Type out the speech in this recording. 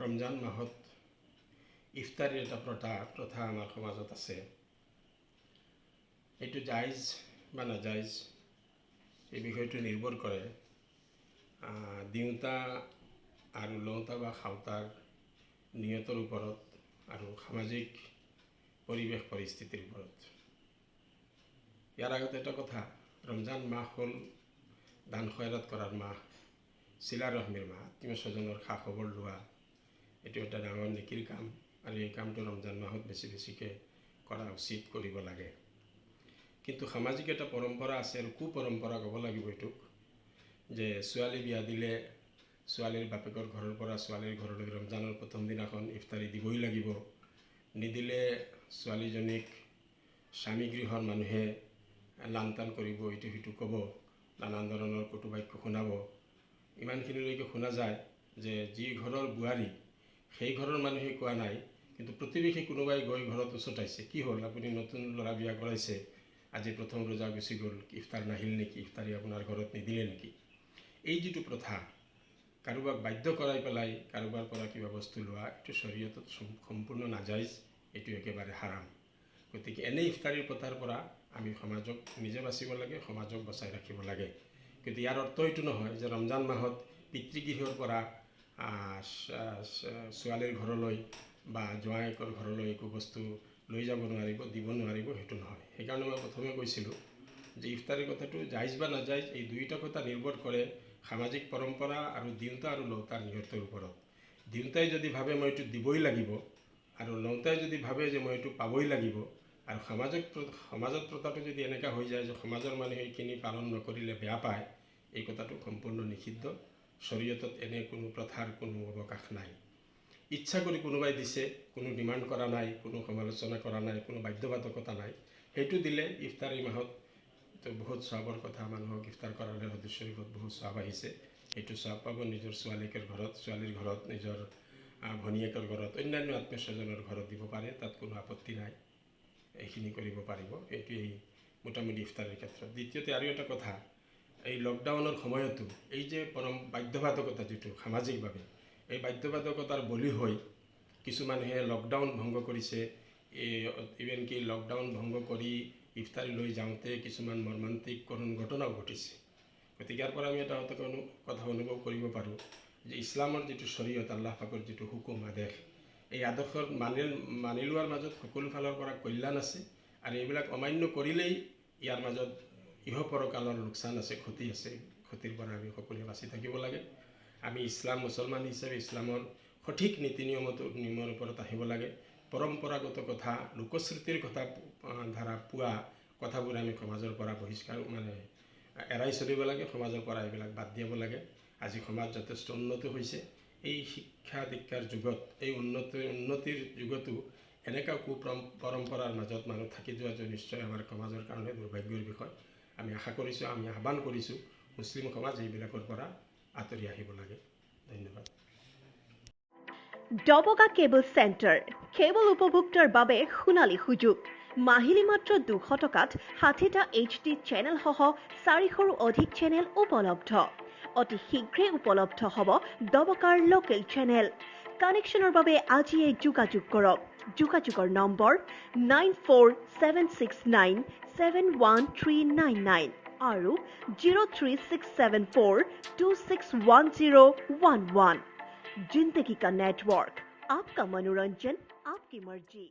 ৰমজান মাহত ইফতাৰীৰ এটা প্ৰথা আমাৰ সমাজত আছে। এইটো জাইজ বা নাজাইজ এই বিষয়টো নিৰ্ভৰ কৰে দিওঁতা আৰু লওঁতা বা খাওঁতাৰ নিয়তৰ ওপৰত আৰু সামাজিক পৰিৱেশ পৰিস্থিতিৰ ওপৰত। ইয়াৰ আগতে এটা কথা, ৰমজান মাহ হ'ল দান খয়ৰাত কৰাৰ মাহ, চিলা ৰহমিৰ মাহ, আত্মীয় স্বজনৰ খা খবৰ লোৱা। এইটো এটা ডাঙৰ নেকিৰ কাম আৰু এই কামটো ৰমজান মাহত বেছিকৈ কৰা উচিত, কৰিব লাগে। কিন্তু সামাজিক এটা পৰম্পৰা আছে আৰু কুপৰম্পৰা ক'ব লাগিব এইটোক, যে ছোৱালী বিয়া দিলে ছোৱালীৰ বাপেকৰ ঘৰৰ পৰা ছোৱালীৰ ঘৰলৈ ৰমজানৰ প্ৰথম দিনাখন ইফতাৰী দিবই লাগিব। নিদিলে ছোৱালীজনীক স্বামী গৃহৰ মানুহে লান টান কৰিব, ইটো সিটো ক'ব, নানান ধৰণৰ কটু বাক্য শুনাব। ইমানখিনিলৈকে শুনা যায় যে যি ঘৰৰ বোৱাৰী সেই ঘৰৰ মানুহে কোৱা নাই, কিন্তু প্ৰতিবেশী কোনোবাই গৈ ঘৰত উচতাইছে, কি হ'ল আপুনি নতুন ল'ৰা বিয়া কৰাইছে, আজি প্ৰথম ৰোজা গুচি গ'ল, ইফতাৰ নাহিল নেকি, ইফতাৰী আপোনাৰ ঘৰত নিদিলে নেকি। এই যিটো প্ৰথা, কাৰোবাক বাধ্য কৰাই পেলাই কাৰোবাৰ পৰা কিবা বস্তু লোৱা, এইটো শৰীয়তত সম্পূৰ্ণ নাজাইজ, এইটো একেবাৰে হাৰাম। গতিকে এনে ইফতাৰীৰ প্ৰথাৰ পৰা আমি সমাজক নিজে বাচিব লাগে, সমাজক বচাই ৰাখিব লাগে। কিন্তু ইয়াৰ অৰ্থ এইটো নহয় যে ৰমজান মাহত পিতৃগৃহৰ পৰা ছোৱালীৰ ঘৰলৈ বা জোৱায়েকৰ ঘৰলৈ একো বস্তু লৈ যাব নোৱাৰিব, দিব নোৱাৰিব, সেইটো নহয়। সেইকাৰণে মই প্ৰথমে কৈছিলোঁ যে ইফতাৰীৰ কথাটো জাইজ বা নাজাইজ এই দুয়োটা কথা নিৰ্ভৰ কৰে সামাজিক পৰম্পৰা আৰু দিওঁতা আৰু লওঁতাৰ নিয়তৰ ওপৰত। দিওঁতাই যদি ভাবে মই এইটো দিবই লাগিব আৰু লওঁতাই যদি ভাবে যে মই এইটো পাবই লাগিব, আৰু সমাজত প্ৰথাটো যদি এনেকুৱা হৈ যায় যে সমাজৰ মানুহে এইখিনি পালন নকৰিলে বেয়া পায়, এই কথাটো সম্পূৰ্ণ নিষিদ্ধ। শৰীয়তত এনে কোনো প্ৰথাৰ কোনো অৱকাশ নাই। ইচ্ছা কৰি কোনোবাই দিছে, কোনো ডিমাণ্ড কৰা নাই, কোনো সমালোচনা কৰা নাই, কোনো বাধ্যবাধকতা নাই, সেইটো দিলে ইফতাৰী মাহত বহুত সৱাবৰ কথা, মানুহক ইফতাৰ কৰালে হদিছ শৰীফত বহুত সৱাব আহিছে। এইটো সৱাব পাব নিজৰ ছোৱালীকৰ ঘৰত, ছোৱালীৰ ঘৰত, নিজৰ ভনীয়েকৰ ঘৰত, অন্যান্য আত্মীয় স্বজনৰ ঘৰত দিব পাৰে, তাত কোনো আপত্তি নাই, এইখিনি কৰিব পাৰিব। এইটোৱেই মোটামুটি ইফতাৰীৰ ক্ষেত্ৰত। দ্বিতীয়তে আৰু এটা কথা, এই লকডাউনৰ সময়তো এই যে বাধ্যবাধকতা যিটো সামাজিকভাৱে, এই বাধ্যবাধকতাৰ বলি হৈ কিছু মানুহে লকডাউন ভংগ কৰিছে। ইভেন কি লকডাউন ভংগ কৰি ইফতাৰী লৈ যাওঁতে কিছুমান মৰ্মান্তিক কৰুণ ঘটনাও ঘটিছে। গতিকে ইয়াৰ পৰা আমি এটা কথা অনুভৱ কৰিব পাৰোঁ যে ইছলামৰ যিটো শৰীয়ত, আল্লাহ পাকৰ যিটো হুকুম আদেশ, এই আদৰ্শৰ মানি লোৱাৰ মাজত সকলো ফালৰ পৰা কল্যাণ আছে, আৰু এইবিলাক অমান্য কৰিলেই ইয়াৰ মাজত ইহপৰকালৰ লোকচান আছে, ক্ষতি আছে। ক্ষতিৰ পৰা আমি সকলোৱে বাচি থাকিব লাগে। আমি মুছলমান হিচাপে ইছলামৰ সঠিক নীতি নিয়মৰ ওপৰত আহিব লাগে। পৰম্পৰাগত কথা, লোকশ্ৰুতিৰ কথা ধাৰা পোৱা কথাবোৰ আমি সমাজৰ পৰা এৰাই চলিব লাগে, সমাজৰ পৰা এইবিলাক বাদ দিব লাগে। আজি সমাজ যথেষ্ট উন্নত হৈছে। এই শিক্ষা দীক্ষাৰ যুগত, এই উন্নতিৰ যুগতো এনেকুৱা পৰম্পৰাৰ মাজত মানুহ থাকি যোৱাটো নিশ্চয় আমাৰ সমাজৰ কাৰণে দুৰ্ভাগ্যৰ বিষয়। আমি আশা কৰিছোঁ, আমি আহ্বান কৰিছোঁ, মুছলিম সমাজ এইবিলাকৰ পৰা আঁতৰি আহিব লাগে। ধন্যবাদ। ডবকা কেবল চেণ্টাৰ, কেবল উপভোক্তাৰ বাবে সোণালী সুযোগ। মাহিলী মাত্ৰ 200 টকাত 60টা HD চেনেল সহ 400ৰো অধিক চেনেল উপলব্ধ। অতি শীঘ্ৰে উপলব্ধ হ'ব ডবকাৰ লোকেল চেনেল। কানেকশ্যনৰ বাবে আজিয়ে যোগাযোগ কৰক। যোগাযোগৰ নম্বৰ 9476971399 আৰু 03674261011। जिंदगी का नेटवर्क, आपका मनोरंजन, आपकी मर्जी।